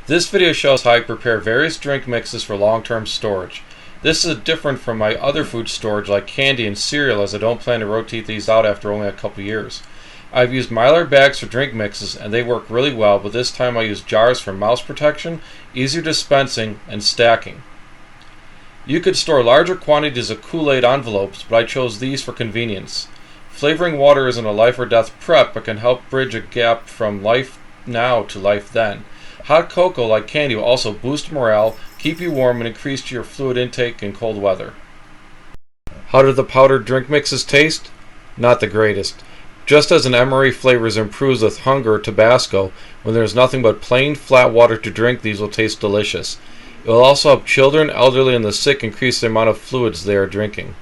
This video shows how I prepare various drink mixes for long-term storage. This is different from my other food storage like candy and cereal, as I don't plan to rotate these out after only a couple years. I've used Mylar bags for drink mixes and they work really well, but this time I use jars for mouse protection, easier dispensing, and stacking. You could store larger quantities of Kool-Aid envelopes, but I chose these for convenience. Flavoring water isn't a life or death prep, but can help bridge a gap from life now to life then. Hot cocoa, like candy, will also boost morale, keep you warm, and increase your fluid intake in cold weather. How do the powdered drink mixes taste? Not the greatest. Just as an MRE flavors improves with hunger or Tabasco, when there is nothing but plain flat water to drink, these will taste delicious. It will also help children, elderly, and the sick increase the amount of fluids they are drinking.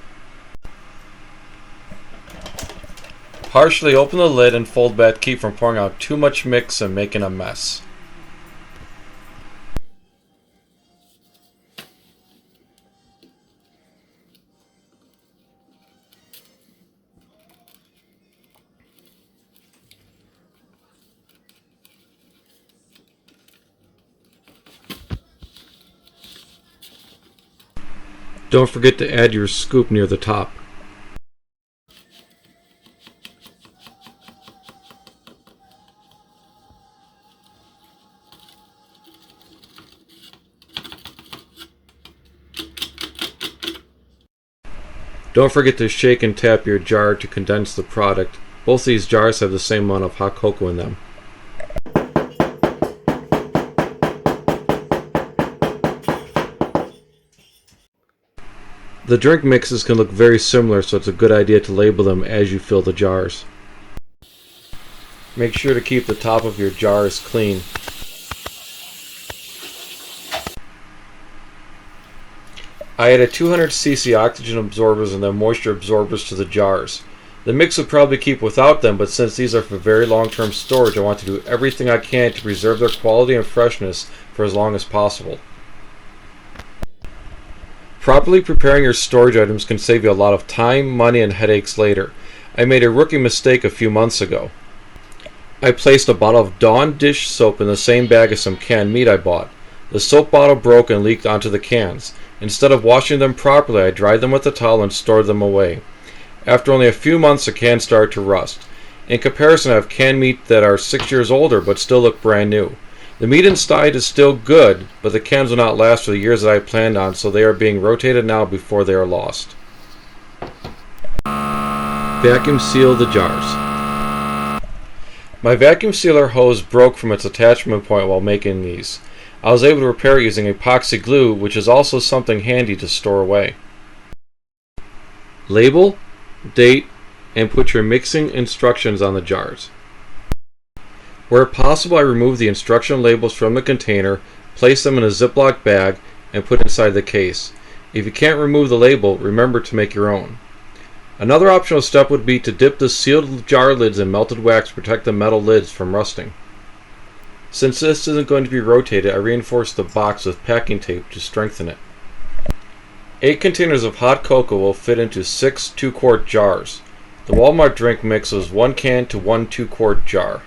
Partially open the lid and fold back to keep from pouring out too much mix and making a mess. Don't forget to add your scoop near the top. Don't forget to shake and tap your jar to condense the product. Both these jars have the same amount of hot cocoa in them. The drink mixes can look very similar, so it's a good idea to label them as you fill the jars. Make sure to keep the top of your jars clean. I added 200 cc oxygen absorbers and then moisture absorbers to the jars. The mix would probably keep without them, but since these are for very long-term storage, I want to do everything I can to preserve their quality and freshness for as long as possible. Properly preparing your storage items can save you a lot of time, money, and headaches later. I made a rookie mistake a few months ago. I placed a bottle of Dawn dish soap in the same bag as some canned meat I bought. The soap bottle broke and leaked onto the cans. Instead of washing them properly, I dried them with a towel and stored them away. After only a few months, the cans started to rust. In comparison, I have canned meat that are 6 years older but still look brand new. The meat inside is still good, but the cans will not last for the years that I planned on, so they are being rotated now before they are lost. Vacuum seal the jars. My vacuum sealer hose broke from its attachment point while making these. I was able to repair it using epoxy glue, which is also something handy to store away. Label, date, and put your mixing instructions on the jars. Where possible, I remove the instruction labels from the container, place them in a Ziploc bag, and put inside the case. If you can't remove the label, remember to make your own. Another optional step would be to dip the sealed jar lids in melted wax to protect the metal lids from rusting. Since this isn't going to be rotated, I reinforced the box with packing tape to strengthen it. 8 containers of hot cocoa will fit into 6 2-quart jars. The Walmart drink mix was 1 can to 1 2-quart jar.